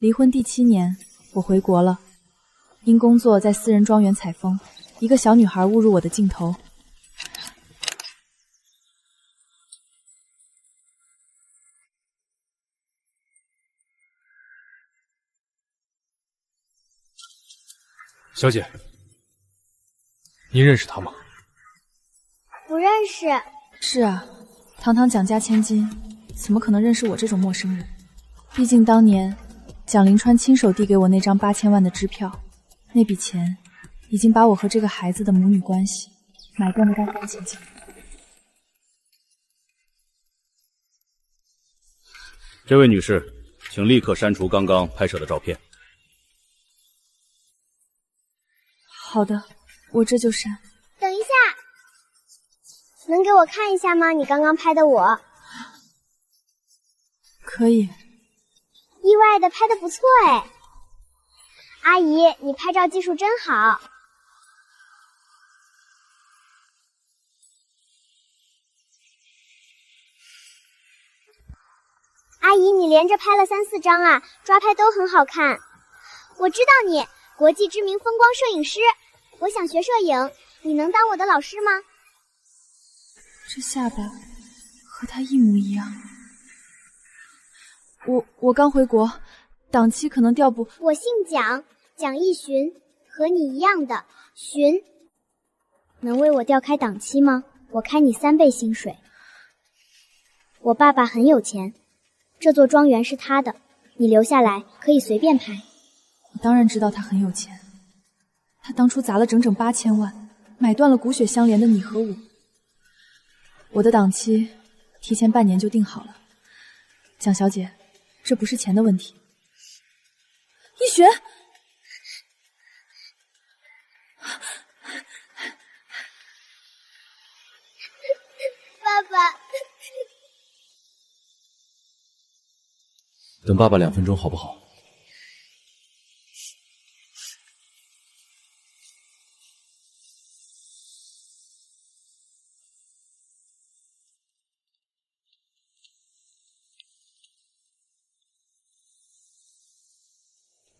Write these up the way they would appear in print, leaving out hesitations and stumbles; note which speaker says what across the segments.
Speaker 1: 离婚第7年，我回国了，因工作在私人庄园采风，一个小女孩误入我的镜头。
Speaker 2: 小姐，您认识他吗？
Speaker 3: 不认识。
Speaker 1: 是啊，堂堂蒋家千金，怎么可能认识我这种陌生人？毕竟当年蒋临川亲手递给我那张8000万的支票，那笔钱已经把我和这个孩子的母女关系买断得干干净净。
Speaker 4: 这位女士，请立刻删除刚刚拍摄的照片。
Speaker 1: 好的，我这就删。
Speaker 3: 等一下，能给我看一下吗？你刚刚拍的我。
Speaker 1: 可以。
Speaker 3: 意外的拍得不错哎，阿姨，你拍照技术真好。阿姨，你连着拍了3、4张啊，抓拍都很好看。我知道你，国际知名风光摄影师，我想学摄影，你能当我的老师吗？
Speaker 1: 这下巴和他一模一样。我刚回国，档期可能调不。
Speaker 3: 我姓蒋，蒋义寻，和你一样的寻。能为我调开档期吗？我开你3倍薪水。我爸爸很有钱，这座庄园是他的，你留下来可以随便拍。
Speaker 1: 我当然知道他很有钱，他当初砸了整整8000万，买断了骨血相连的你和我。我的档期提前半年就定好了，蒋小姐，这不是钱的问题。一璇，
Speaker 3: 爸爸，
Speaker 2: 等爸爸2分钟好不好？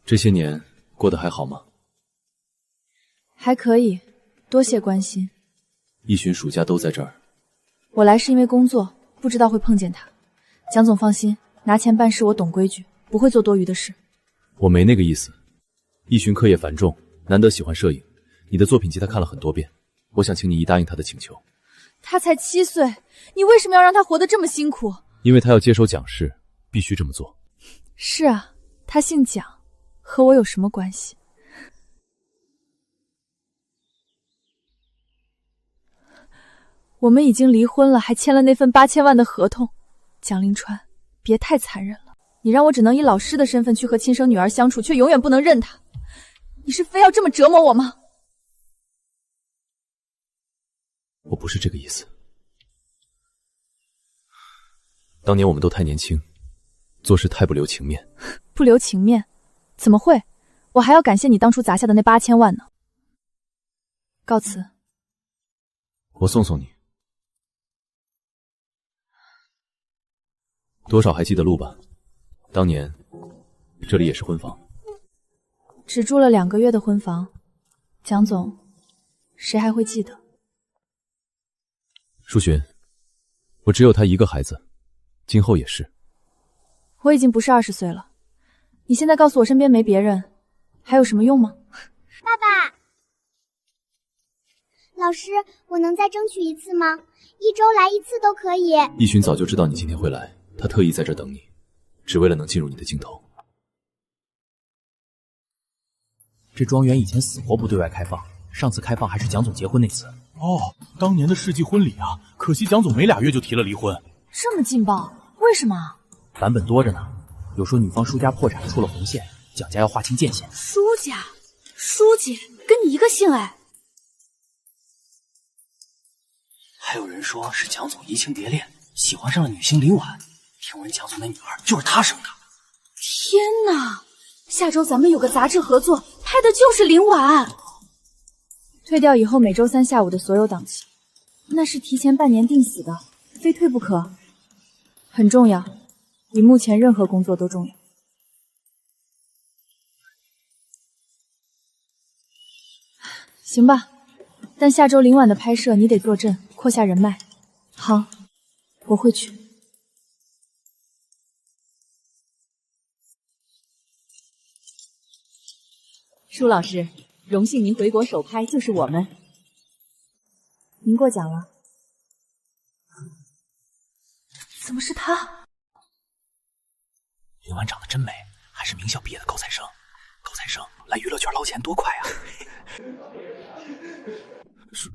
Speaker 2: 这些年过得还好吗？
Speaker 1: 还可以，多谢关心。
Speaker 2: 一群暑假都在这儿。
Speaker 1: 我来是因为工作，不知道会碰见他。蒋总放心，拿钱办事我懂规矩，不会做多余的事。
Speaker 2: 我没那个意思。一群课业繁重，难得喜欢摄影，你的作品集他看了很多遍，我想请你一答应他的请求。
Speaker 1: 他才7岁，你为什么要让他活得这么辛苦？
Speaker 2: 因为他要接手蒋氏，必须这么做。
Speaker 1: 是啊，他姓蒋，和我有什么关系？我们已经离婚了，还签了那份8000万的合同。蒋临川，别太残忍了，你让我只能以老师的身份去和亲生女儿相处，却永远不能认她。你是非要这么折磨我吗？
Speaker 2: 我不是这个意思。当年我们都太年轻，做事太不留情面。
Speaker 1: 不留情面？怎么会？我还要感谢你当初砸下的那8000万呢。告辞。
Speaker 2: 我送送你。多少还记得路吧？当年这里也是婚房。
Speaker 1: 只住了2个月的婚房，蒋总，谁还会记得？
Speaker 2: 淑寻，我只有他一个孩子，今后也是。
Speaker 1: 我已经不是20岁了，你现在告诉我身边没别人，还有什么用吗？
Speaker 3: 爸爸，老师，我能再争取一次吗？1周来1次都可以。
Speaker 2: 一群早就知道你今天会来，他特意在这等你，只为了能进入你的镜头。
Speaker 5: 这庄园以前死活不对外开放，上次开放还是蒋总结婚那次。
Speaker 6: 哦，当年的世纪婚礼啊，可惜蒋总没2月就提了离婚。
Speaker 1: 这么劲爆，为什么？
Speaker 5: 版本多着呢，有说女方舒家破产出了红线，蒋家要划清界限。
Speaker 1: 舒家，舒姐跟你一个姓哎。
Speaker 5: 还有人说是蒋总移情别恋，喜欢上了女星林婉，听闻蒋总的女儿就是他生的。
Speaker 1: 天哪！下周咱们有个杂志合作，拍的就是林婉。退掉以后每周3下午的所有档期，那是提前半年定死的，非退不可。很重要，比目前任何工作都重要。行吧，但下周凌晚的拍摄你得坐镇，扩下人脉。好，我会去。
Speaker 7: 舒老师，荣幸您回国首拍就是我们。
Speaker 1: 您过奖了。怎么是他？
Speaker 5: 林婉长得真美，还是名校毕业的高材生。高材生来娱乐圈捞钱多快啊！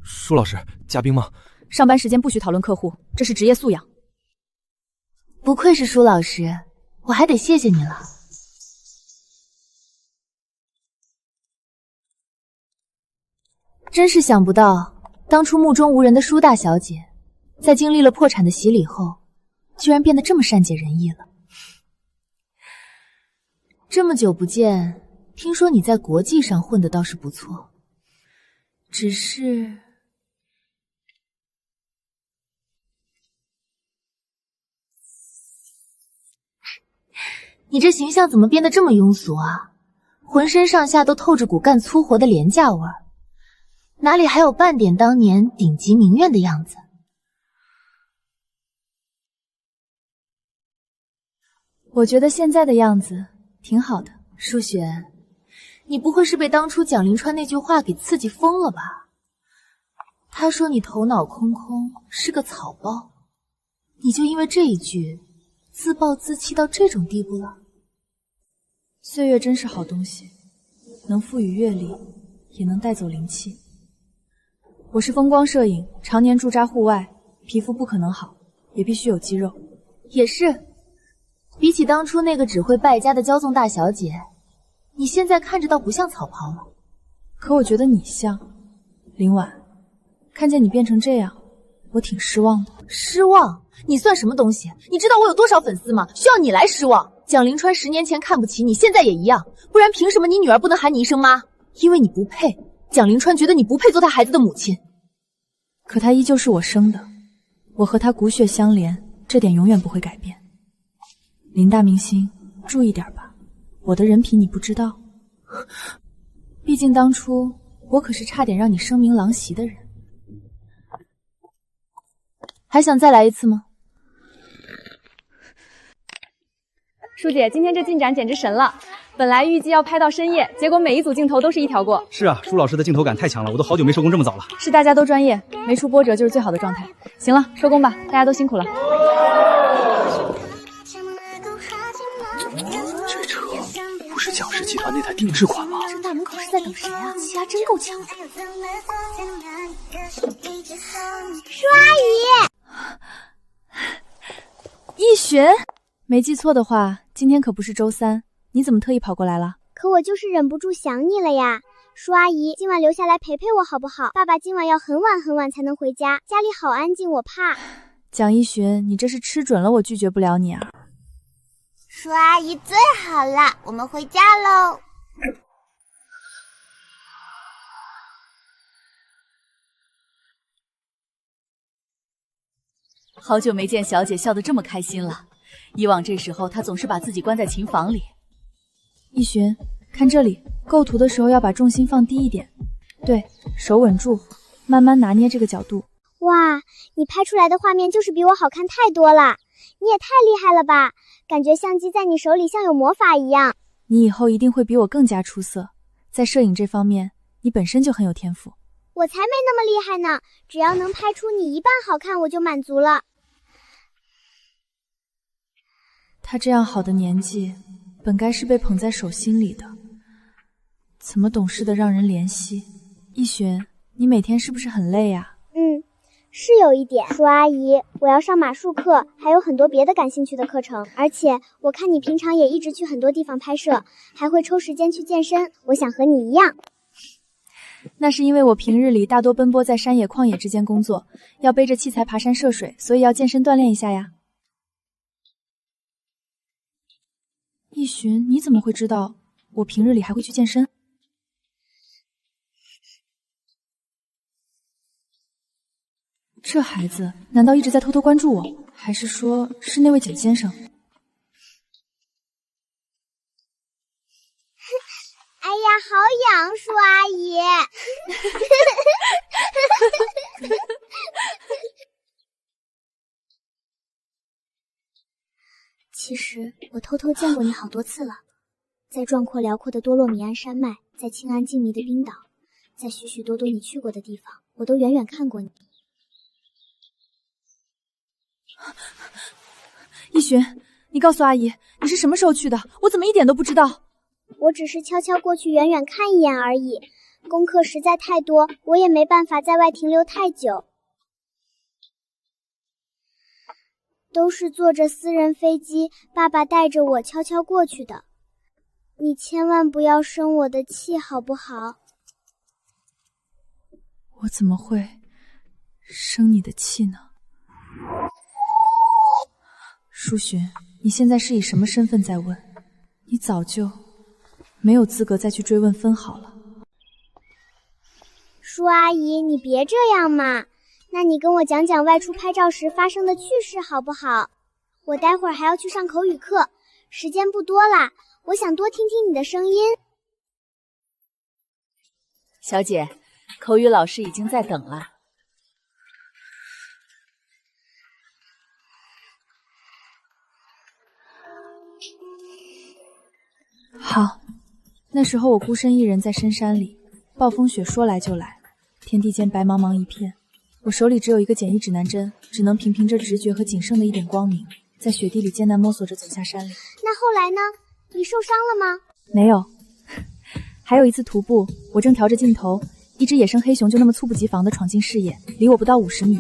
Speaker 8: 舒老师，嘉宾吗？
Speaker 1: 上班时间不许讨论客户，这是职业素养。
Speaker 9: 不愧是舒老师，我还得谢谢你了。真是想不到，当初目中无人的舒大小姐，在经历了破产的洗礼后，居然变得这么善解人意了。这么久不见，听说你在国际上混得倒是不错，只是……你这形象怎么变得这么庸俗啊？浑身上下都透着股干粗活的廉价味儿，哪里还有半点当年顶级名媛的样子？
Speaker 1: 我觉得现在的样子挺好的。
Speaker 9: 舒雪，你不会是被当初蒋临川那句话给刺激疯了吧？他说你头脑空空，是个草包，你就因为这一句自暴自弃到这种地步了？
Speaker 1: 岁月真是好东西，能赋予阅历，也能带走灵气。我是风光摄影，常年驻扎户外，皮肤不可能好，也必须有肌肉。
Speaker 9: 也是，比起当初那个只会败家的骄纵大小姐，你现在看着倒不像草袍了。
Speaker 1: 可我觉得你像。林婉，看见你变成这样，我挺失望的。
Speaker 9: 失望？你算什么东西？你知道我有多少粉丝吗？需要你来失望？蒋临川10年前看不起你，现在也一样，不然凭什么你女儿不能喊你一声妈？因为你不配。蒋临川觉得你不配做他孩子的母亲。
Speaker 1: 可他依旧是我生的，我和他骨血相连，这点永远不会改变。林大明星，注意点吧，我的人品你不知道。毕竟当初我可是差点让你声名狼藉的人。
Speaker 9: 还想再来一次吗？
Speaker 10: 舒姐，今天这进展简直神了！本来预计要拍到深夜，结果每一组镜头都是一条过。
Speaker 11: 是啊，舒老师的镜头感太强了，我都好久没收工这么早了。
Speaker 1: 是大家都专业，没出波折就是最好的状态。行了，收工吧，大家都辛苦了。
Speaker 5: 这车不是蒋氏集团那台定制款吗？
Speaker 9: 这大门口是在等谁啊？气压真够强的。
Speaker 3: 舒阿
Speaker 1: 姨，逸璇，没记错的话，今天可不是周3，你怎么特意跑过来了？
Speaker 3: 可我就是忍不住想你了呀。舒阿姨，今晚留下来陪陪我好不好？爸爸今晚要很晚很晚才能回家，家里好安静，我怕。
Speaker 1: 蒋逸璇，你这是吃准了我拒绝不了你啊。
Speaker 12: 舒阿姨最好了，我们回家喽。
Speaker 7: 好久没见小姐笑得这么开心了，以往这时候她总是把自己关在琴房里。
Speaker 1: 逸璇，看这里，构图的时候要把重心放低一点，对，手稳住，慢慢拿捏这个角度。
Speaker 3: 哇，你拍出来的画面就是比我好看太多了，你也太厉害了吧，感觉相机在你手里像有魔法一样。
Speaker 1: 你以后一定会比我更加出色，在摄影这方面，你本身就很有天赋。
Speaker 3: 我才没那么厉害呢，只要能拍出你一半好看我就满足了。
Speaker 1: 他这样好的年纪，本该是被捧在手心里的，怎么懂事的让人怜惜？逸璇，你每天是不是很累啊？
Speaker 3: 是有一点。舒阿姨，我要上马术课，还有很多别的感兴趣的课程，而且我看你平常也一直去很多地方拍摄，还会抽时间去健身，我想和你一样。
Speaker 1: 那是因为我平日里大多奔波在山野旷野之间工作，要背着器材爬山涉水，所以要健身锻炼一下呀。逸璇，你怎么会知道我平日里还会去健身？这孩子难道一直在偷偷关注我，还是说是那位蒋先生？
Speaker 3: 哎呀，呀，好痒，舒阿姨。其实我偷偷见过你好多次了，在壮阔辽阔的多洛米安山脉，在清安静谧的冰岛，在许许多多你去过的地方，我都远远看过你。
Speaker 1: 逸寻，你告诉阿姨，你是什么时候去的？我怎么一点都不知道？
Speaker 3: 我只是悄悄过去远远看一眼而已，功课实在太多，我也没办法在外停留太久。都是坐着私人飞机，爸爸带着我悄悄过去的。你千万不要生我的气，好不好？
Speaker 1: 我怎么会生你的气呢？舒寻，你现在是以什么身份在问？你早就没有资格再去追问分毫了。
Speaker 3: 舒阿姨，你别这样嘛。那你跟我讲讲外出拍照时发生的趣事好不好？我待会儿还要去上口语课，时间不多啦，我想多听听你的声音。
Speaker 7: 小姐，口语老师已经在等了。
Speaker 1: 好，那时候我孤身一人在深山里，暴风雪说来就来，天地间白茫茫一片。我手里只有一个简易指南针，只能凭着直觉和仅剩的一点光明，在雪地里艰难摸索着走下山岭。
Speaker 3: 那后来呢？你受伤了吗？
Speaker 1: 没有。还有一次徒步，我正调着镜头，一只野生黑熊就那么猝不及防地闯进视野，离我不到50米，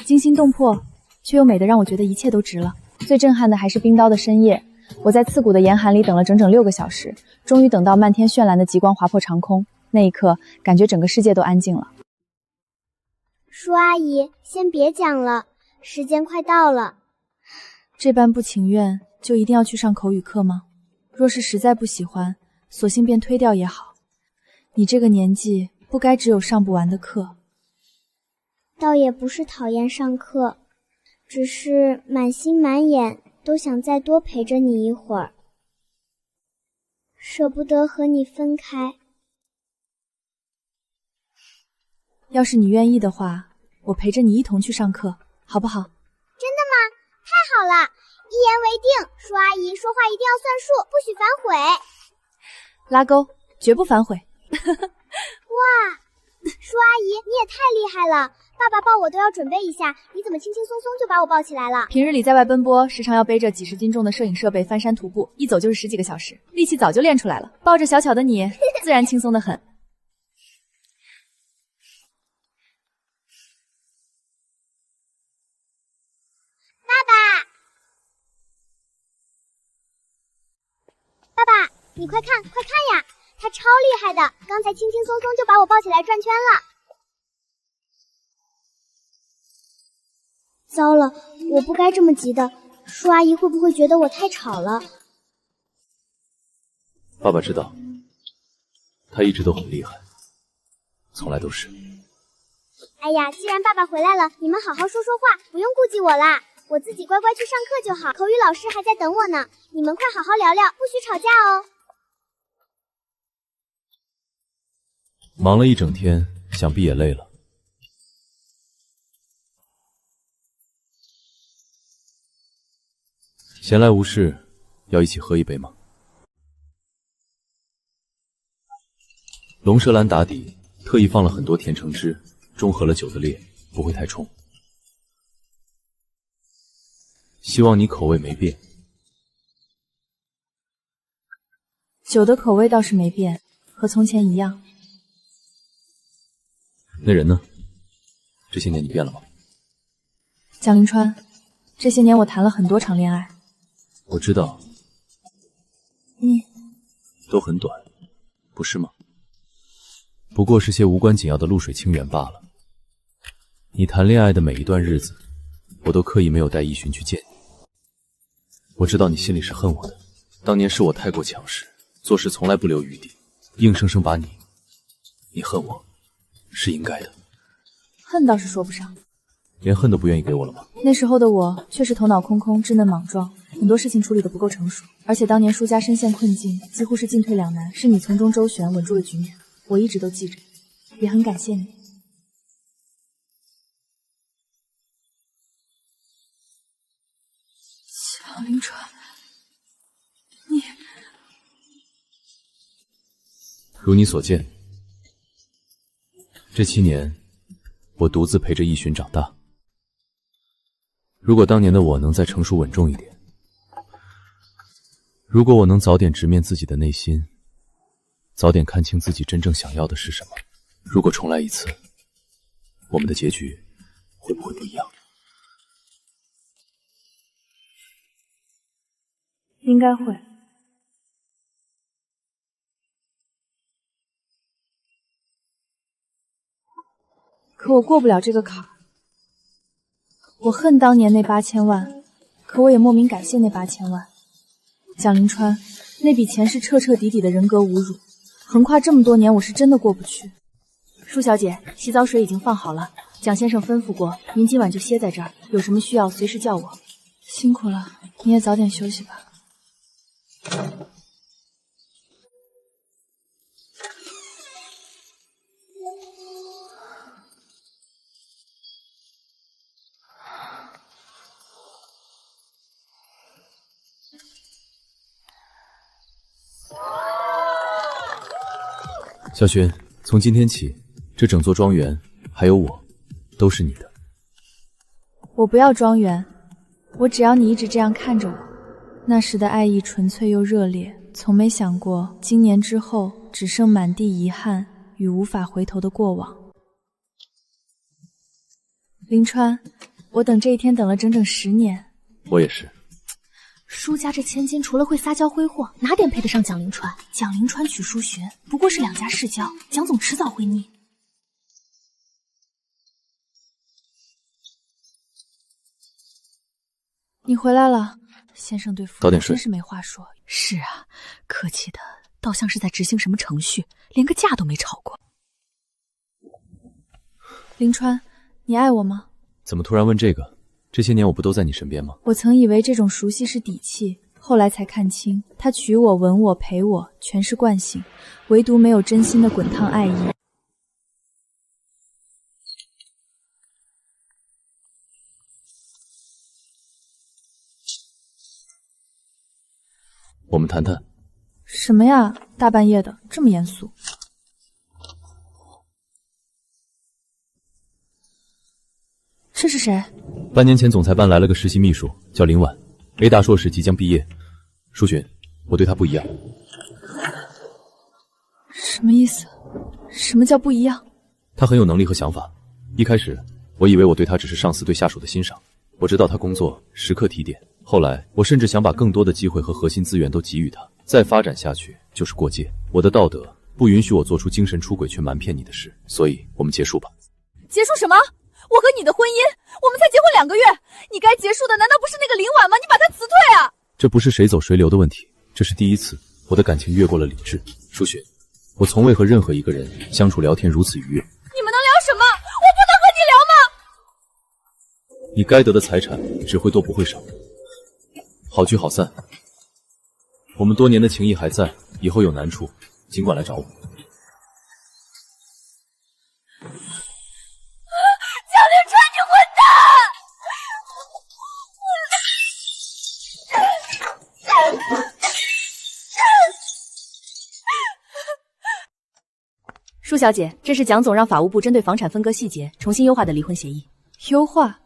Speaker 1: 惊心动魄，却又美得让我觉得一切都值了。最震撼的还是冰刀的深夜，我在刺骨的严寒里等了整整6个小时，终于等到漫天绚烂的极光划破长空。那一刻，感觉整个世界都安静了。
Speaker 3: 舒阿姨，先别讲了，时间快到了。
Speaker 1: 这般不情愿，就一定要去上口语课吗？若是实在不喜欢，索性便推掉也好。你这个年纪，不该只有上不完的课。
Speaker 3: 倒也不是讨厌上课，只是满心满眼都想再多陪着你一会儿，舍不得和你分开。
Speaker 1: 要是你愿意的话，我陪着你一同去上课，好不好？
Speaker 3: 真的吗？太好了，一言为定。舒阿姨说话一定要算数，不许反悔。
Speaker 1: 拉钩，绝不反悔。
Speaker 3: 哇，舒阿姨你也太厉害了，爸爸抱我都要准备一下，你怎么轻轻松松就把我抱起来了？
Speaker 1: 平日里在外奔波，时常要背着几十斤重的摄影设备翻山徒步，一走就是10几个小时，力气早就练出来了。抱着小巧的你，自然轻松得很。
Speaker 3: 爸爸，你快看，快看呀！他超厉害的，刚才轻轻松松就把我抱起来转圈了。糟了，我不该这么急的，舒阿姨会不会觉得我太吵了？
Speaker 2: 爸爸知道，他一直都很厉害，从来都是。
Speaker 3: 哎呀，既然爸爸回来了，你们好好说说话，不用顾忌我啦。我自己乖乖去上课就好，口语老师还在等我呢。你们快好好聊聊，不许吵架哦。
Speaker 2: 忙了一整天，想必也累了。闲来无事，要一起喝一杯吗？龙舌兰打底，特意放了很多甜橙汁，中和了酒的烈，不会太冲。希望你口味没变。
Speaker 1: 酒的口味倒是没变，和从前一样。
Speaker 2: 那人呢？这些年你变了吗？
Speaker 1: 蒋临川，这些年我谈了很多场恋爱。
Speaker 2: 我知道。
Speaker 1: 你
Speaker 2: 都很短，不是吗？不过是些无关紧要的露水情缘罢了。你谈恋爱的每一段日子，我都刻意没有带逸寻去见你。我知道你心里是恨我的，当年是我太过强势，做事从来不留余地，硬生生把你恨我，是应该的。
Speaker 1: 恨倒是说不上。
Speaker 2: 连恨都不愿意给我了吗？
Speaker 1: 那时候的我确实头脑空空、稚嫩莽撞，很多事情处理得不够成熟，而且当年舒家深陷困境，几乎是进退两难，是你从中周旋，稳住了局面。我一直都记着，也很感谢你。蒋凌川，你……
Speaker 2: 如你所见，这7年，我独自陪着逸寻长大。如果当年的我能再成熟稳重一点，如果我能早点直面自己的内心，早点看清自己真正想要的是什么，如果重来一次，我们的结局会不会不一样？
Speaker 1: 应该会。可我过不了这个坎儿。我恨当年那8000万，可我也莫名感谢那8000万。蒋凌川，那笔钱是彻彻底底的人格侮辱，横跨这么多年，我是真的过不去。
Speaker 7: 舒小姐，洗澡水已经放好了，蒋先生吩咐过，您今晚就歇在这儿，有什么需要随时叫我。
Speaker 1: 辛苦了，你也早点休息吧。
Speaker 2: 小薰，从今天起，这整座庄园还有我，都是你的。
Speaker 1: 我不要庄园，我只要你一直这样看着我。那时的爱意纯粹又热烈，从没想过今年之后只剩满地遗憾与无法回头的过往。凌川，我等这一天等了整整10年。
Speaker 2: 我也是。
Speaker 9: 舒家这千金除了会撒娇挥霍，哪点配得上蒋凌川？蒋凌川娶舒璇，不过是2家世交，蒋总迟早会腻。
Speaker 1: 你回来了，先生对夫人真是没话说。
Speaker 9: 是啊，客气的倒像是在执行什么程序，连个架都没吵过。
Speaker 1: 凌川，你爱我吗？
Speaker 2: 怎么突然问这个？这些年我不都在你身边吗？
Speaker 1: 我曾以为这种熟悉是底气，后来才看清，他娶我、吻我、陪我，全是惯性，唯独没有真心的滚烫爱意。
Speaker 2: 我们谈谈。
Speaker 1: 什么呀？大半夜的，这么严肃。这是谁？
Speaker 2: 半年前总裁办来了个实习秘书，叫林婉 ，A 大硕士即将毕业。舒璇，我对她不一样。
Speaker 1: 什么意思？什么叫不一样？
Speaker 2: 她很有能力和想法。一开始，我以为我对她只是上司对下属的欣赏。我知道她工作时刻提点。后来，我甚至想把更多的机会和核心资源都给予她。再发展下去就是过界。我的道德不允许我做出精神出轨却瞒骗你的事，所以我们结束吧。
Speaker 1: 结束什么？我和你的婚姻，我们才结婚2个月，你该结束的难道不是那个林婉吗？你把她辞退啊！
Speaker 2: 这不是谁走谁留的问题，这是第一次，我的感情越过了理智。舒雪，我从未和任何一个人相处聊天如此愉悦。
Speaker 1: 你们能聊什么？我不能和你聊吗？
Speaker 2: 你该得的财产只会多不会少。好聚好散，我们多年的情谊还在，以后有难处尽管来找我。
Speaker 7: 舒小姐，这是蒋总让法务部针对房产分割细节重新优化的离婚协议。
Speaker 1: 优化？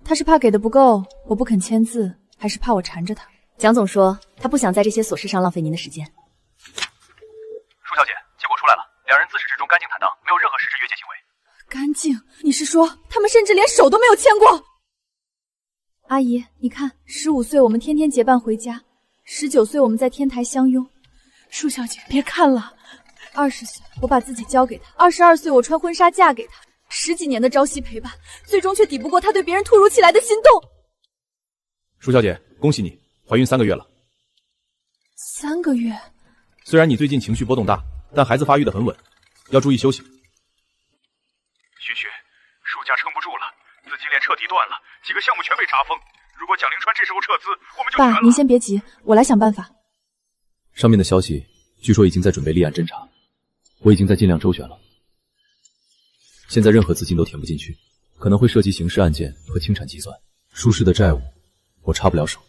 Speaker 1: 他是怕给的不够，我不肯签字，还是怕我缠着他？
Speaker 7: 蒋总说他不想在这些琐事上浪费您的时间。
Speaker 11: 舒小姐，结果出来了，2人自始至终干净坦荡，没有任何实质越界行为。
Speaker 1: 干净？你是说他们甚至连手都没有牵过？阿姨，你看，15岁我们天天结伴回家，19岁我们在天台相拥。舒小姐，别看了。20岁我把自己交给他，22岁我穿婚纱嫁给他，10几年的朝夕陪伴，最终却抵不过他对别人突如其来的心动。
Speaker 6: 舒小姐，恭喜你怀孕3个月了。
Speaker 1: 3个月？
Speaker 6: 虽然你最近情绪波动大，但孩子发育得很稳，要注意休息。
Speaker 11: 雪雪，舒家撑不住了，资金链彻彻底断了，几个项目全被查封。如果蒋灵川这时候撤资，我们就
Speaker 1: 爸，您先别急，我来想办法。
Speaker 2: 上面的消息据说已经在准备立案侦查，我已经在尽量周旋了。现在任何资金都填不进去，可能会涉及刑事案件和清产计算，舒氏的债务我插不了手。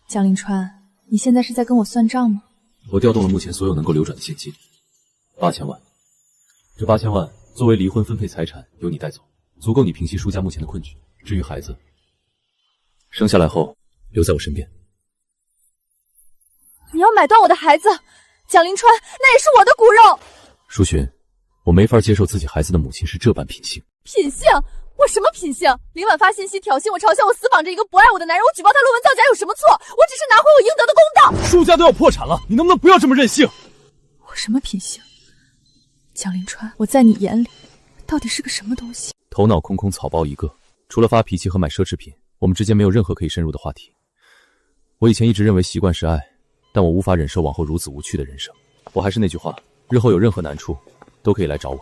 Speaker 1: 蒋灵川，你现在是在跟我算账吗？
Speaker 2: 我调动了目前所有能够流转的现金，8000万。这8000万作为离婚分配财产由你带走，足够你平息舒家目前的困局。至于孩子，生下来后留在我身边。
Speaker 1: 你要买断我的孩子，蒋灵川，那也是我的骨肉。
Speaker 2: 舒寻，我没法接受自己孩子的母亲是这般品性。
Speaker 1: 品性？我什么品性？林婉发信息挑衅我，嘲笑我死绑着一个不爱我的男人，我举报他论文造假有什么错？我只是拿回我应得的公道。
Speaker 6: 舒家都要破产了，你能不能不要这么任性？
Speaker 1: 我什么品性？蒋灵川，我在你眼里到底是个什么东西？
Speaker 2: 头脑空空，草包一个。除了发脾气和买奢侈品，我们之间没有任何可以深入的话题。我以前一直认为习惯是爱，但我无法忍受往后如此无趣的人生。我还是那句话，日后有任何难处都可以来找我。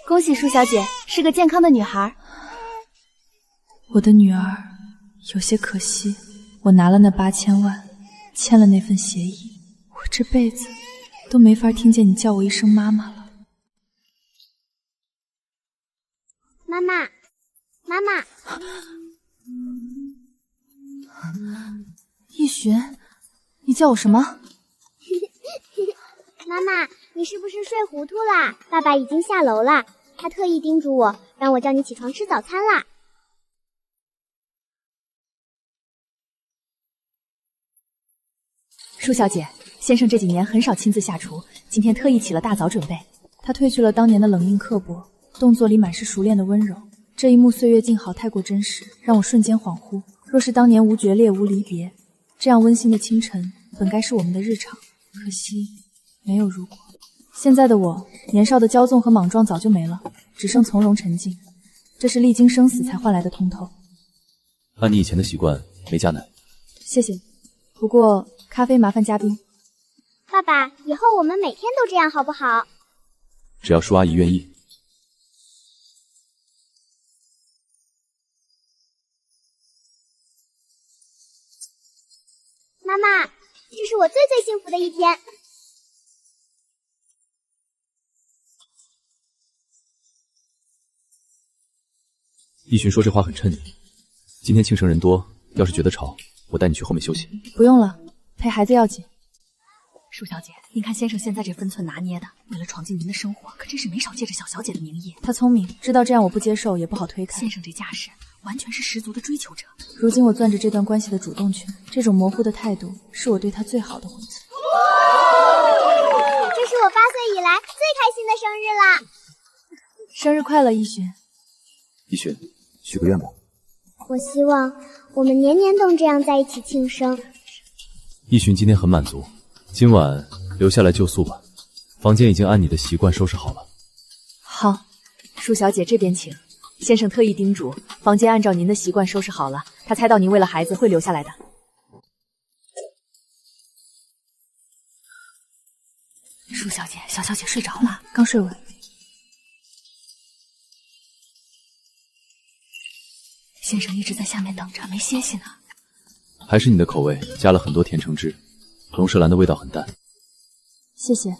Speaker 7: 恭喜舒小姐是个健康的女孩。
Speaker 1: 我的女儿有些可惜，我拿了那8000万，签了那份协议，我这辈子都没法听见你叫我一声妈妈了。
Speaker 3: 妈妈，妈妈，
Speaker 1: 逸寻，你叫我什么？
Speaker 3: 妈妈，你是不是睡糊涂啦？爸爸已经下楼了，他特意叮嘱我，让我叫你起床吃早餐啦。
Speaker 7: 舒小姐，先生这几年很少亲自下厨，今天特意起了大早准备。
Speaker 1: 他褪去了当年的冷硬刻薄，动作里满是熟练的温柔。这一幕岁月静好，太过真实，让我瞬间恍惚。若是当年无决裂无离别，这样温馨的清晨本该是我们的日常，可惜没有如果。现在的我，年少的骄纵和莽撞早就没了，只剩从容沉静。这是历经生死才换来的通透。
Speaker 2: 按你以前的习惯，没加奶。
Speaker 1: 谢谢，不过咖啡麻烦加冰。
Speaker 3: 爸爸，以后我们每天都这样好不好？
Speaker 2: 只要舒阿姨愿意。
Speaker 3: 妈妈，这是我最幸福的一天。
Speaker 2: 逸寻说这话很衬你。今天庆生人多，要是觉得吵，我带你去后面休息。
Speaker 1: 不用了，陪孩子要紧。
Speaker 7: 舒小姐，您看先生现在这分寸拿捏的，为了闯进您的生活，可真是没少借着小小姐的名义。
Speaker 1: 他聪明，知道这样我不接受，也不好推开。
Speaker 7: 先生这架势，完全是十足的追求者。
Speaker 1: 如今我攥着这段关系的主动权，这种模糊的态度，是我对他最好的回击。
Speaker 3: 这是我8岁以来最开心的生日啦！
Speaker 1: 生日快乐，逸寻。
Speaker 2: 逸寻，许个愿吧。
Speaker 3: 我希望我们年年都这样在一起庆生。
Speaker 2: 逸寻今天很满足，今晚留下来就宿吧。房间已经按你的习惯收拾好了。
Speaker 7: 好，舒小姐这边请。先生特意叮嘱，房间按照您的习惯收拾好了。他猜到您为了孩子会留下来的。舒小姐，小小姐睡着了，
Speaker 1: 刚睡完。
Speaker 7: 先生一直在下面等着，没歇息呢。
Speaker 2: 还是你的口味，加了很多甜橙汁，龙舌兰的味道很淡。
Speaker 1: 谢谢。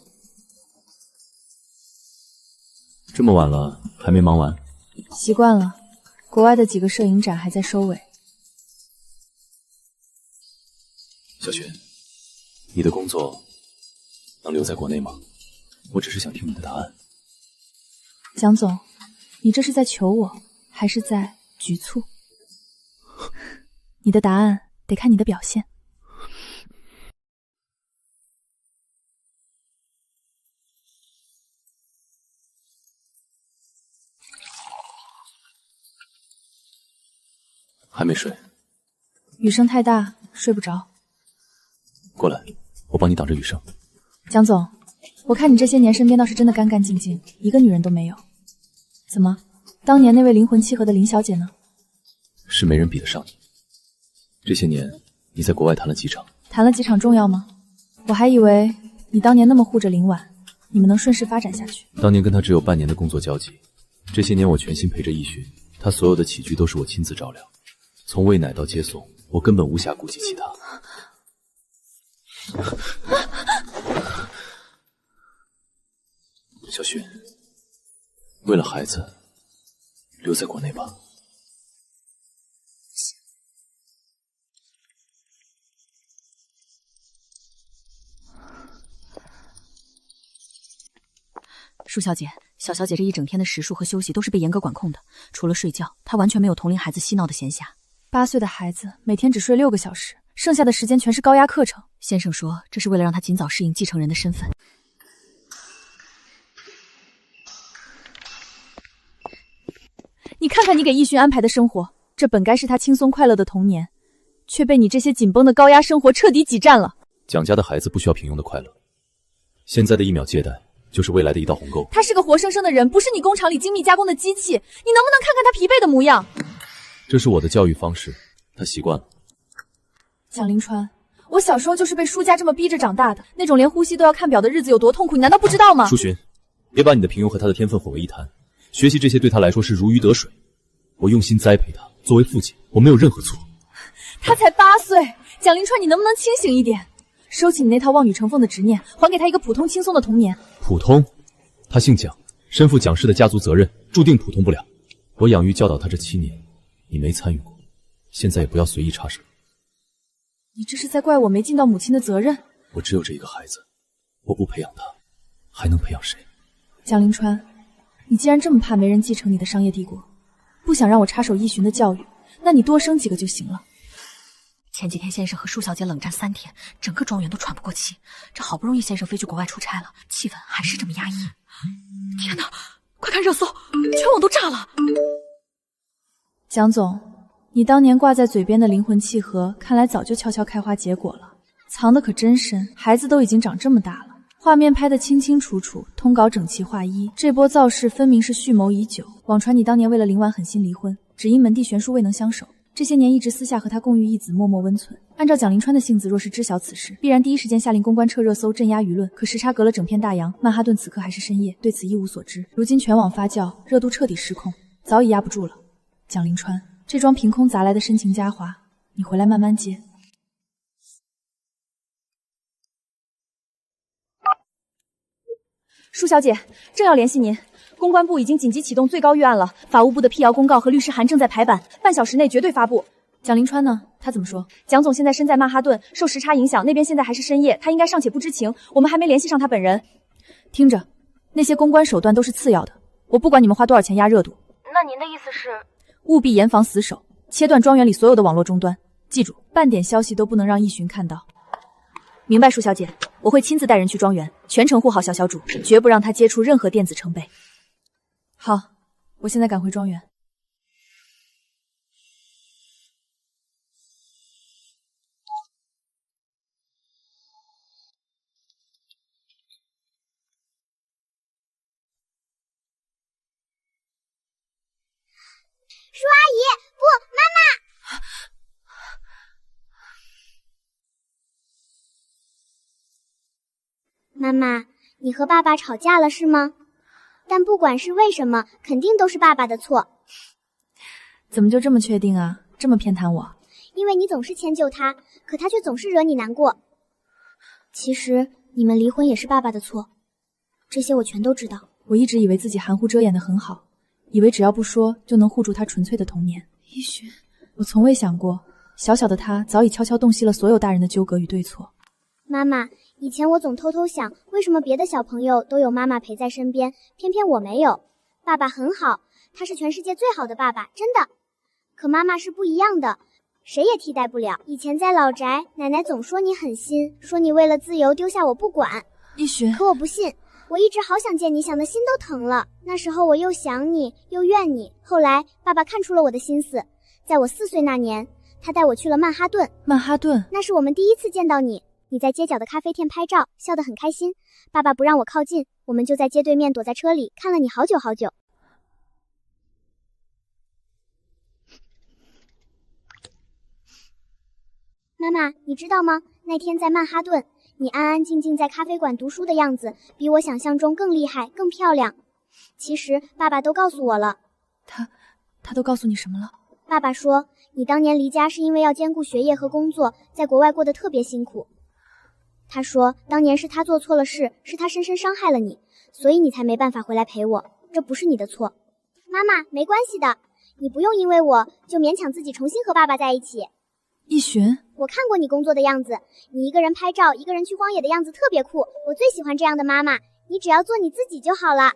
Speaker 2: 这么晚了还没忙完？
Speaker 1: 习惯了，国外的几个摄影展还在收尾。
Speaker 2: 小雪，你的工作能留在国内吗？我只是想听你的答案。
Speaker 1: 蒋总，你这是在求我，还是在局促？你的答案得看你的表现。
Speaker 2: 还没睡，
Speaker 1: 雨声太大，睡不着。
Speaker 2: 过来，我帮你挡着雨声。
Speaker 1: 蒋总，我看你这些年身边倒是真的干干净净，一个女人都没有。怎么，当年那位灵魂契合的林小姐呢？
Speaker 2: 是没人比得上你。这些年你在国外谈了几场？
Speaker 1: 谈了几场重要吗？我还以为你当年那么护着林婉，你们能顺势发展下去。
Speaker 2: 当年跟她只有半年的工作交集，这些年我全心陪着逸勋，他所有的起居都是我亲自照料，从喂奶到接送，我根本无暇顾及其他。小勋，为了孩子，留在国内吧。
Speaker 7: 舒小姐，小小姐这一整天的食宿和休息都是被严格管控的，除了睡觉，她完全没有同龄孩子嬉闹的闲暇。
Speaker 1: 8岁的孩子每天只睡6个小时，剩下的时间全是高压课程。
Speaker 7: 先生说，这是为了让他尽早适应继承人的身份。
Speaker 1: 你看看你给逸勋安排的生活，这本该是他轻松快乐的童年，却被你这些紧绷的高压生活彻底挤占了。
Speaker 2: 蒋家的孩子不需要平庸的快乐，现在的1秒接待就是未来的一道鸿沟。
Speaker 1: 他是个活生生的人，不是你工厂里精密加工的机器。你能不能看看他疲惫的模样？
Speaker 2: 这是我的教育方式，他习惯了。
Speaker 1: 蒋灵川，我小时候就是被舒家这么逼着长大的，那种连呼吸都要看表的日子有多痛苦，你难道不知道吗？
Speaker 2: 舒寻，别把你的平庸和他的天分混为一谈。学习这些对他来说是如鱼得水，我用心栽培他，作为父亲，我没有任何错。
Speaker 1: 他才8岁，蒋灵川，你能不能清醒一点？收起你那套望女成凤的执念，还给他一个普通轻松的童年。
Speaker 2: 普通？他姓蒋，身负蒋氏的家族责任，注定普通不了。我养育教导他这7年，你没参与过，现在也不要随意插手。
Speaker 1: 你这是在怪我没尽到母亲的责任？
Speaker 2: 我只有这一个孩子，我不培养他，还能培养谁？
Speaker 1: 蒋灵川，你既然这么怕没人继承你的商业帝国，不想让我插手逸勋的教育，那你多生几个就行了。
Speaker 7: 前几天先生和舒小姐冷战3天，整个庄园都喘不过气。这好不容易先生飞去国外出差了，气氛还是这么压抑。天哪，快看热搜，全网都炸了！
Speaker 1: 蒋总，你当年挂在嘴边的灵魂契合，看来早就悄悄开花结果了，藏得可真深。孩子都已经长这么大了，画面拍得清清楚楚，通稿整齐划一，这波造势分明是蓄谋已久。网传你当年为了林婉狠心离婚，只因门第悬殊未能相守。这些年一直私下和他共育一子，默默温存。按照蒋灵川的性子，若是知晓此事，必然第一时间下令公关撤热搜，镇压舆论。可时差隔了整片大洋，曼哈顿此刻还是深夜，对此一无所知。如今全网发酵，热度彻底失控，早已压不住了。蒋灵川，这桩凭空砸来的深情佳话，你回来慢慢接。舒小姐，正要联系您。公关部已经紧急启动最高预案了，法务部的辟谣公告和律师函正在排版，半小时内绝对发布。蒋灵川呢？他怎么说？蒋总现在身在曼哈顿，受时差影响，那边现在还是深夜，他应该尚且不知情，我们还没联系上他本人。听着，那些公关手段都是次要的，我不管你们花多少钱压热度。
Speaker 9: 那您的意思是？
Speaker 1: 务必严防死守，切断庄园里所有的网络终端，记住，半点消息都不能让逸勋看到。明白，舒小姐，我会亲自带人去庄园，全程护好小小主，绝不让他接触任何电子程备。好，我现在赶回庄园。
Speaker 12: 舒阿姨，不，妈妈。妈妈，你和爸爸吵架了是吗？但不管是为什么，肯定都是爸爸的错。
Speaker 1: 怎么就这么确定啊？这么偏袒我？
Speaker 12: 因为你总是迁就他，可他却总是惹你难过。其实你们离婚也是爸爸的错，这些我全都知道。
Speaker 1: 我一直以为自己含糊遮掩的很好，以为只要不说就能护住他纯粹的童年。逸勋，我从未想过，小小的他早已悄悄洞悉了所有大人的纠葛与对错。
Speaker 12: 妈妈，以前我总偷偷想，为什么别的小朋友都有妈妈陪在身边，偏偏我没有？爸爸很好，他是全世界最好的爸爸，真的。可妈妈是不一样的，谁也替代不了。以前在老宅，奶奶总说你狠心，说你为了自由丢下我不管。
Speaker 1: 逸勋，
Speaker 12: 可我不信，我一直好想见你，想的心都疼了。那时候我又想你，又怨你。后来爸爸看出了我的心思，在我4岁那年，他带我去了曼哈顿。
Speaker 1: 曼哈顿？
Speaker 12: 那是我们第一次见到你。你在街角的咖啡店拍照，笑得很开心。爸爸不让我靠近，我们就在街对面躲在车里看了你好久好久。妈妈，你知道吗？那天在曼哈顿，你安安静静在咖啡馆读书的样子，比我想象中更厉害、更漂亮。其实爸爸都告诉我了。
Speaker 1: 他都告诉你什么了？
Speaker 12: 爸爸说，你当年离家是因为要兼顾学业和工作，在国外过得特别辛苦。他说，当年是他做错了事，是他深深伤害了你，所以你才没办法回来陪我，这不是你的错。妈妈，没关系的，你不用因为我就勉强自己重新和爸爸在一起。
Speaker 1: 逸寻，
Speaker 12: 我看过你工作的样子，你一个人拍照，一个人去荒野的样子特别酷，我最喜欢这样的妈妈，你只要做你自己就好了。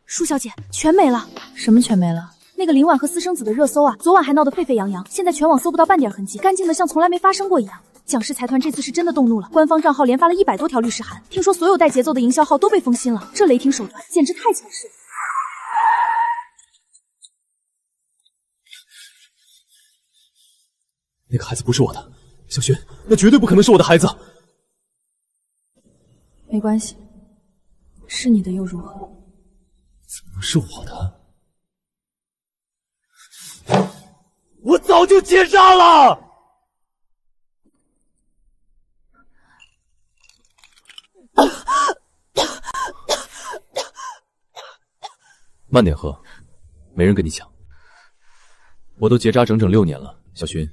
Speaker 1: 舒小姐，全没了。什么全没了？那个林婉和私生子的热搜啊，昨晚还闹得沸沸扬扬，现在全网搜不到半点痕迹，干净的像从来没发生过一样。蒋氏财团这次是真的动怒了，官方账号连发了100多条律师函，听说所有带节奏的营销号都被封心了，这雷霆手段简直太强势了。
Speaker 8: 那个孩子不是我的，小轩，那绝对不可能是我的孩子。
Speaker 1: 没关系，是你的又如何？
Speaker 8: 怎么是我的？我早就结扎了！
Speaker 2: 慢点喝，没人跟你抢。我都结扎整整6年了，小勋，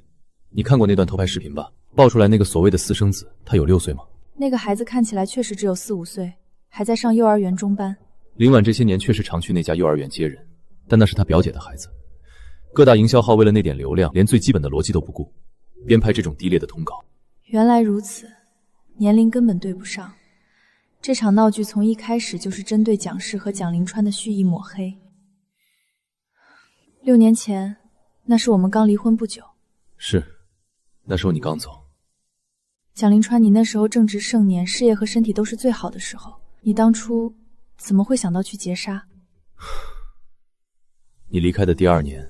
Speaker 2: 你看过那段偷拍视频吧？爆出来那个所谓的私生子，他有6岁吗？
Speaker 1: 那个孩子看起来确实只有4、5岁，还在上幼儿园中班。
Speaker 2: 林婉这些年确实常去那家幼儿园接人，但那是他表姐的孩子。各大营销号为了那点流量，连最基本的逻辑都不顾，编排这种低劣的通稿。
Speaker 1: 原来如此，年龄根本对不上。这场闹剧从一开始就是针对蒋氏和蒋灵川的蓄意抹黑。6年前，那是我们刚离婚不久。
Speaker 2: 是，那时候你刚走。
Speaker 1: 蒋灵川，你那时候正值盛年，事业和身体都是最好的时候，你当初怎么会想到去劫杀？
Speaker 2: 你离开的第2年，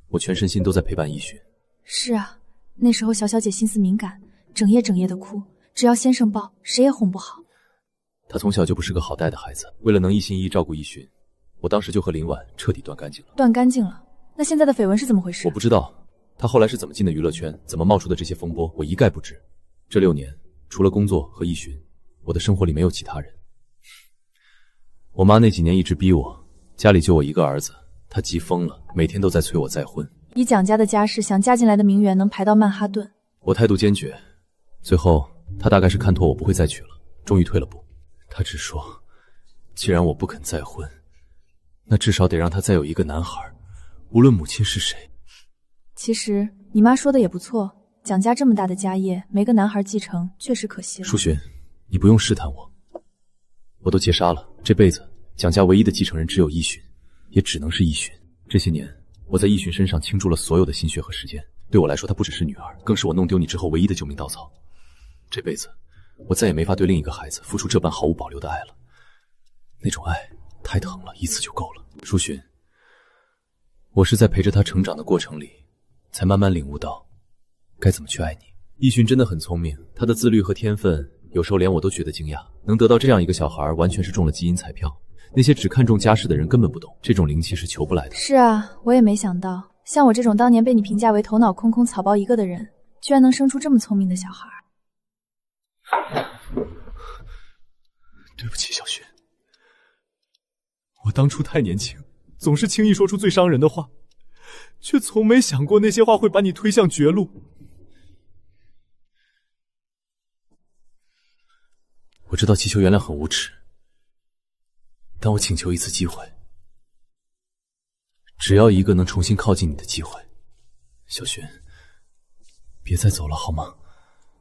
Speaker 2: 我全身心都在陪伴逸寻。
Speaker 1: 是啊，那时候小小姐心思敏感，整夜的哭，只要先生抱，谁也哄不好。
Speaker 2: 他从小就不是个好带的孩子，为了能一心一意照顾逸寻，我当时就和林婉彻底断干净了。
Speaker 1: 断干净了？那现在的绯闻是怎么回事？
Speaker 2: 我不知道，他后来是怎么进的娱乐圈，怎么冒出的这些风波，我一概不知。这6年，除了工作和逸寻，我的生活里没有其他人。我妈那几年一直逼我，家里就我一个儿子，她急疯了，每天都在催我再婚。
Speaker 1: 以蒋家的家世，想嫁进来的名媛能排到曼哈顿。
Speaker 2: 我态度坚决，最后她大概是看透我不会再娶了，终于退了步。她只说，既然我不肯再婚，那至少得让他再有一个男孩，无论母亲是谁。
Speaker 1: 其实你妈说的也不错，蒋家这么大的家业，没个男孩继承，确实可惜了。
Speaker 2: 淑寻，你不用试探我，我都结杀了，这辈子蒋家唯一的继承人只有逸寻，也只能是逸寻。这些年，我在逸寻身上倾注了所有的心血和时间，对我来说，她不只是女儿，更是我弄丢你之后唯一的救命稻草。这辈子，我再也没法对另一个孩子付出这般毫无保留的爱了。那种爱太疼了，一次就够了。淑寻，我是在陪着他成长的过程里，才慢慢领悟到该怎么去爱你。逸寻真的很聪明，他的自律和天分，有时候连我都觉得惊讶。能得到这样一个小孩，完全是中了基因彩票。那些只看重家世的人根本不懂，这种灵气是求不来的。
Speaker 1: 是啊，我也没想到，像我这种当年被你评价为头脑空空、草包一个的人，居然能生出这么聪明的小孩。
Speaker 8: 对不起，小轩，我当初太年轻，总是轻易说出最伤人的话，却从没想过那些话会把你推向绝路。
Speaker 2: 我知道祈求原谅很无耻，但我请求一次机会，只要一个能重新靠近你的机会。小轩，别再走了好吗？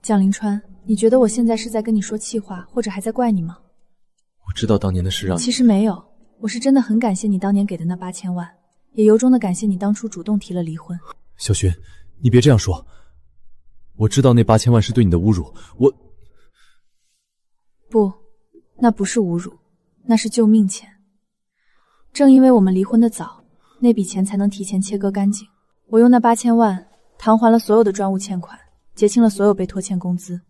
Speaker 1: 蒋灵川，你觉得我现在是在跟你说气话，或者还在怪你吗？
Speaker 2: 我知道当年的事让你……
Speaker 1: 其实没有，我是真的很感谢你当年给的那8000万，也由衷的感谢你当初主动提了离婚。
Speaker 8: 小轩，你别这样说，我知道那8000万是对你的侮辱，
Speaker 1: 不，那不是侮辱，那是救命钱。正因为我们离婚的早，那笔钱才能提前切割干净。我用那8000万偿还了所有的专务欠款，结清了所有被拖欠工资。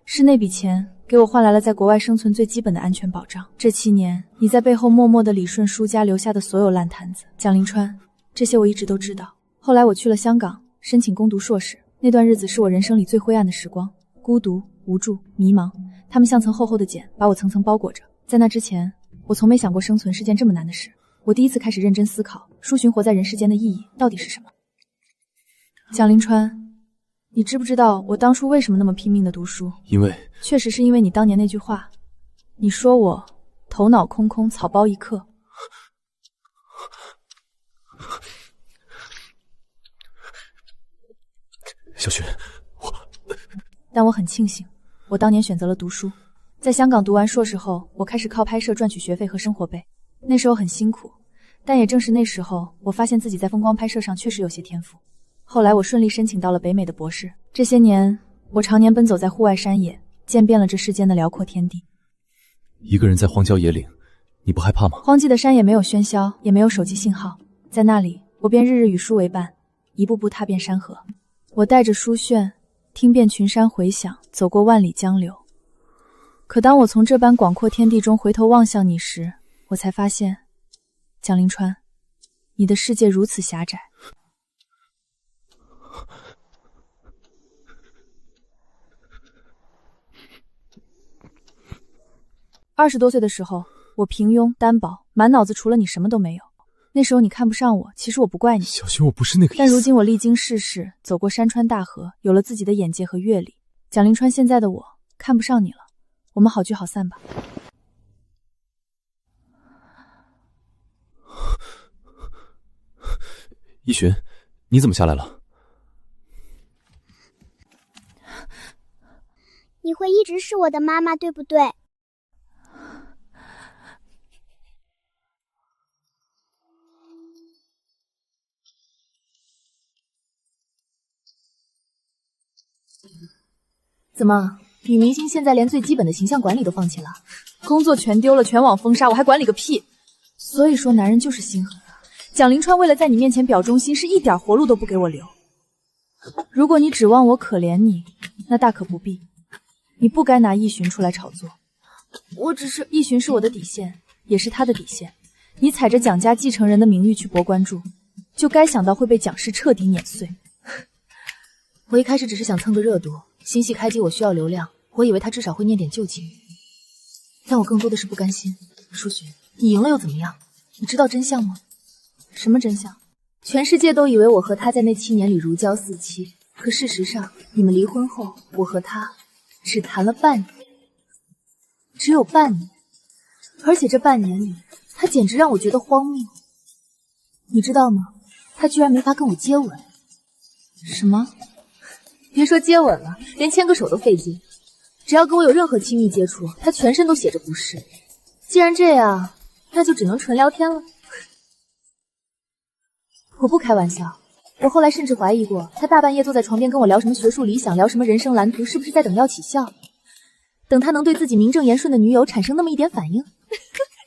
Speaker 1: 是那笔钱给我换来了在国外生存最基本的安全保障。这7年，你在背后默默地理顺舒家留下的所有烂摊子。蒋灵川，这些我一直都知道。后来我去了香港，申请攻读硕士，那段日子是我人生里最灰暗的时光，孤独、无助、迷茫，它们像层厚厚的茧，把我层层包裹着。在那之前，我从没想过生存是件这么难的事。我第一次开始认真思考，舒寻活在人世间的意义到底是什么。蒋灵川，你知不知道我当初为什么那么拼命的读书？
Speaker 2: 因为
Speaker 1: 确实是因为你当年那句话，你说我头脑空空，草包一颗。
Speaker 2: 小雪，
Speaker 1: 但我很庆幸，我当年选择了读书。在香港读完硕士后，我开始靠拍摄赚取学费和生活费。那时候很辛苦，但也正是那时候，我发现自己在风光拍摄上确实有些天赋。后来我顺利申请到了北美的博士。这些年，我常年奔走在户外山野，见遍了这世间的辽阔天地。
Speaker 2: 一个人在荒郊野岭，你不害怕吗？
Speaker 1: 荒寂的山野没有喧嚣，也没有手机信号，在那里，我便日日与书为伴，一步步踏遍山河。我带着书卷，听遍群山回响，走过万里江流。可当我从这般广阔天地中回头望向你时，我才发现，蒋灵川，你的世界如此狭窄。20多岁的时候，我平庸单薄，满脑子除了你什么都没有。那时候你看不上我，其实我不怪你。
Speaker 8: 小薰，我不是那个意思。
Speaker 1: 但如今我历经世事，走过山川大河，有了自己的眼界和阅历。蒋灵川，现在的我看不上你了，我们好聚好散吧。
Speaker 2: 一寻，你怎么下来了？
Speaker 12: 你会一直是我的妈妈，对不对？
Speaker 1: 怎么，女明星现在连最基本的形象管理都放弃了？工作全丢了，全网封杀，我还管理个屁！所以说男人就是心狠啊！蒋灵川为了在你面前表忠心，是一点活路都不给我留。如果你指望我可怜你，那大可不必。你不该拿易寻出来炒作。我只是，易寻是我的底线，也是他的底线。你踩着蒋家继承人的名誉去博关注，就该想到会被蒋氏彻底碾碎。我一开始只是想蹭个热度，新戏开机我需要流量，我以为他至少会念点旧情，但我更多的是不甘心。舒寻，你赢了又怎么样？你知道真相吗？什么真相？全世界都以为我和他在那7年里如胶似漆，可事实上，你们离婚后，我和他只谈了半年，只有半年，而且这半年里，他简直让我觉得荒谬。你知道吗？他居然没法跟我接吻。什么？别说接吻了，连牵个手都费劲。只要跟我有任何亲密接触，他全身都写着不适。既然这样，那就只能纯聊天了。我不开玩笑，我后来甚至怀疑过，他大半夜坐在床边跟我聊什么学术理想，聊什么人生蓝图，是不是在等药起效，等他能对自己名正言顺的女友产生那么一点反应？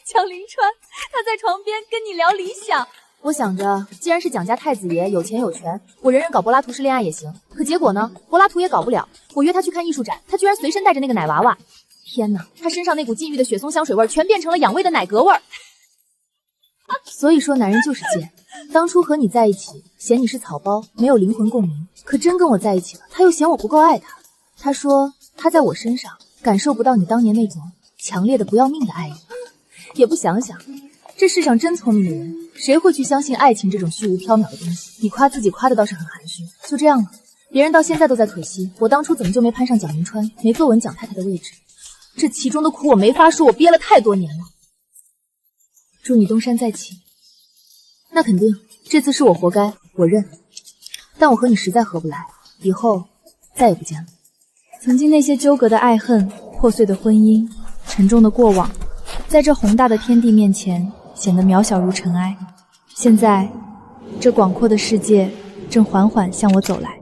Speaker 1: 蒋灵川，他在床边跟你聊理想。我想着，既然是蒋家太子爷，有钱有权，我人人搞柏拉图式恋爱也行。可结果呢？柏拉图也搞不了。我约他去看艺术展，他居然随身带着那个奶娃娃。天哪，他身上那股禁欲的雪松香水味全变成了养胃的奶格味儿。所以说，男人就是贱。当初和你在一起，嫌你是草包，没有灵魂共鸣。可真跟我在一起了，他又嫌我不够爱他。他说他在我身上感受不到你当年那种强烈的不要命的爱意。也不想想，这世上真聪明的人，谁会去相信爱情这种虚无缥缈的东西？你夸自己夸的倒是很含蓄。就这样了，别人到现在都在可惜，我当初怎么就没攀上蒋灵川，没坐稳蒋太太的位置？这其中的苦我没法说，我憋了太多年了。祝你东山再起。那肯定，这次是我活该，我认。但我和你实在合不来，以后再也不见了。曾经那些纠葛的爱恨，破碎的婚姻，沉重的过往，在这宏大的天地面前显得渺小如尘埃。现在，这广阔的世界正缓缓向我走来。